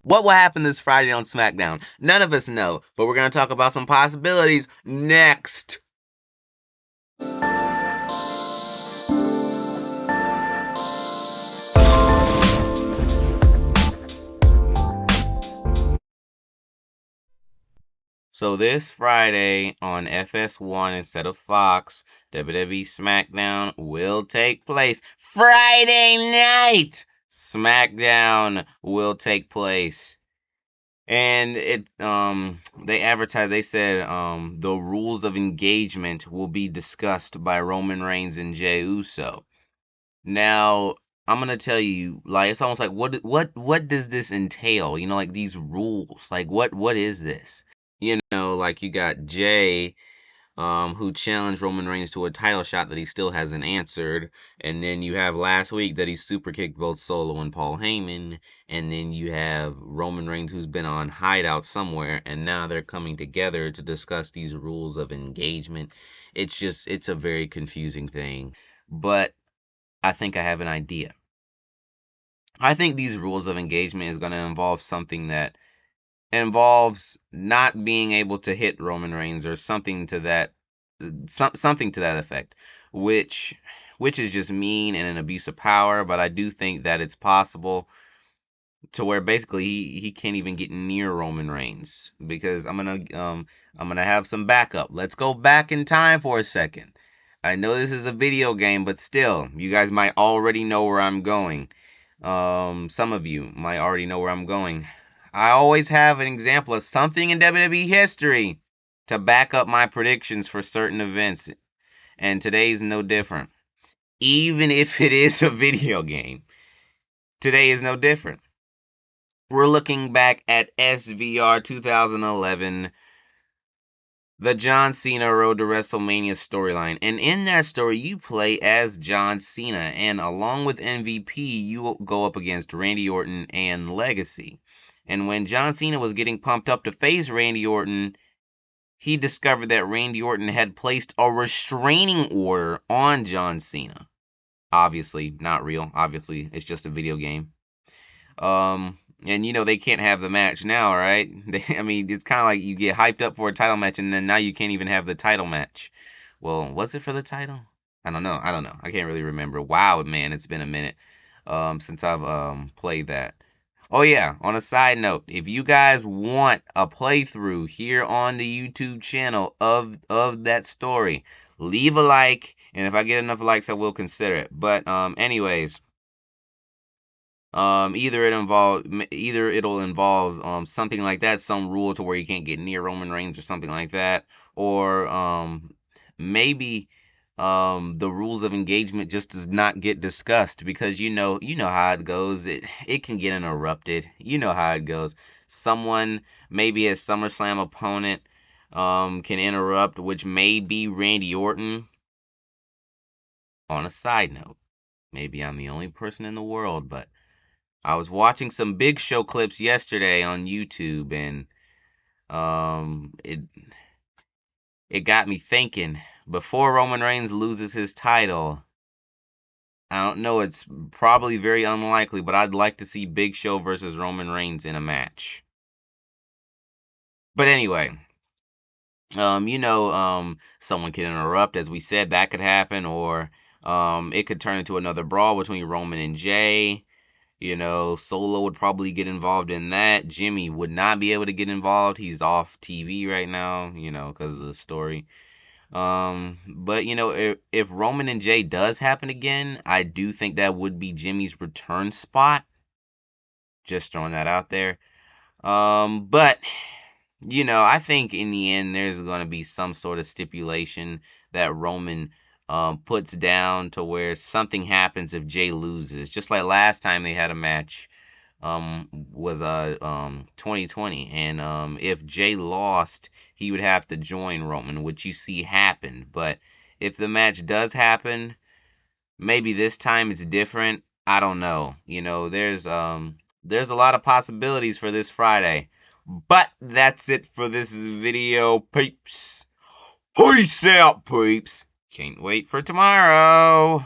What will happen this Friday on SmackDown? None of us know, but we're going to talk about some possibilities next. So this Friday on FS1 instead of Fox, WWE SmackDown will take place. Friday night SmackDown will take place. And they said the rules of engagement will be discussed by Roman Reigns and Jey Uso. Now, I'm gonna tell you, like, it's almost like what does this entail? You know, like these rules. Like what is this? You know, like you got Jey, who challenged Roman Reigns to a title shot that he still hasn't answered. And then you have last week that he super kicked both Solo and Paul Heyman. And then you have Roman Reigns, who's been on hideout somewhere, and now they're coming together to discuss these rules of engagement. It's a very confusing thing. But I think I have an idea. I think these rules of engagement is going to involve something that involves not being able to hit Roman Reigns or something to that something to that effect, which is just mean and an abuse of power. But I do think that it's possible to where basically he can't even get near Roman Reigns, because I'm gonna have some backup. Let's go back in time for a second. I know this is a video game, but still, you guys might already know where I'm going. Some of you might already know where I'm going. I always have an example of something in WWE history to back up my predictions for certain events, and today's no different. Even if it is a video game, today is no different. We're looking back at SVR 2011, the John Cena Road to WrestleMania storyline. And in that story, you play as John Cena, and along with MVP, you go up against Randy Orton and Legacy. And when John Cena was getting pumped up to face Randy Orton, he discovered that Randy Orton had placed a restraining order on John Cena. Obviously, not real. Obviously, it's just a video game. And you know they can't have the match now, right? I mean, it's kind of like you get hyped up for a title match, and then now you can't even have the title match. Well, was it for the title? I don't know. I can't really remember. Wow, man, it's been a minute since I've played that. Oh yeah, on a side note, if you guys want a playthrough here on the YouTube channel of that story, leave a like, and if I get enough likes, I will consider it. But anyways, either it'll involve something like that, some rule to where you can't get near Roman Reigns or something like that, or maybe the rules of engagement just does not get discussed, because you know how it goes. It can get interrupted. You know how it goes. Someone, maybe a SummerSlam opponent, can interrupt, which may be Randy Orton. On a side note, maybe I'm the only person in the world, but I was watching some Big Show clips yesterday on YouTube, and it got me thinking. Before Roman Reigns loses his title, I don't know, it's probably very unlikely, but I'd like to see Big Show versus Roman Reigns in a match. But anyway, someone can interrupt, as we said, that could happen, or it could turn into another brawl between Roman and Jey. Solo would probably get involved in that. Jimmy would not be able to get involved. He's off TV right now, because of the story. But if Roman and Jey does happen again, I do think that would be Jimmy's return spot. Just throwing that out there. But I think in the end there's going to be some sort of stipulation that Roman puts down to where something happens if Jey loses. Just like last time they had a match was 2020, and if Jey lost, he would have to join Roman, which you see happened. But if the match does happen, maybe this time it's different. I don't know. There's a lot of possibilities for this Friday. But that's it for this video, peeps. Peace out, peeps. Can't wait for tomorrow.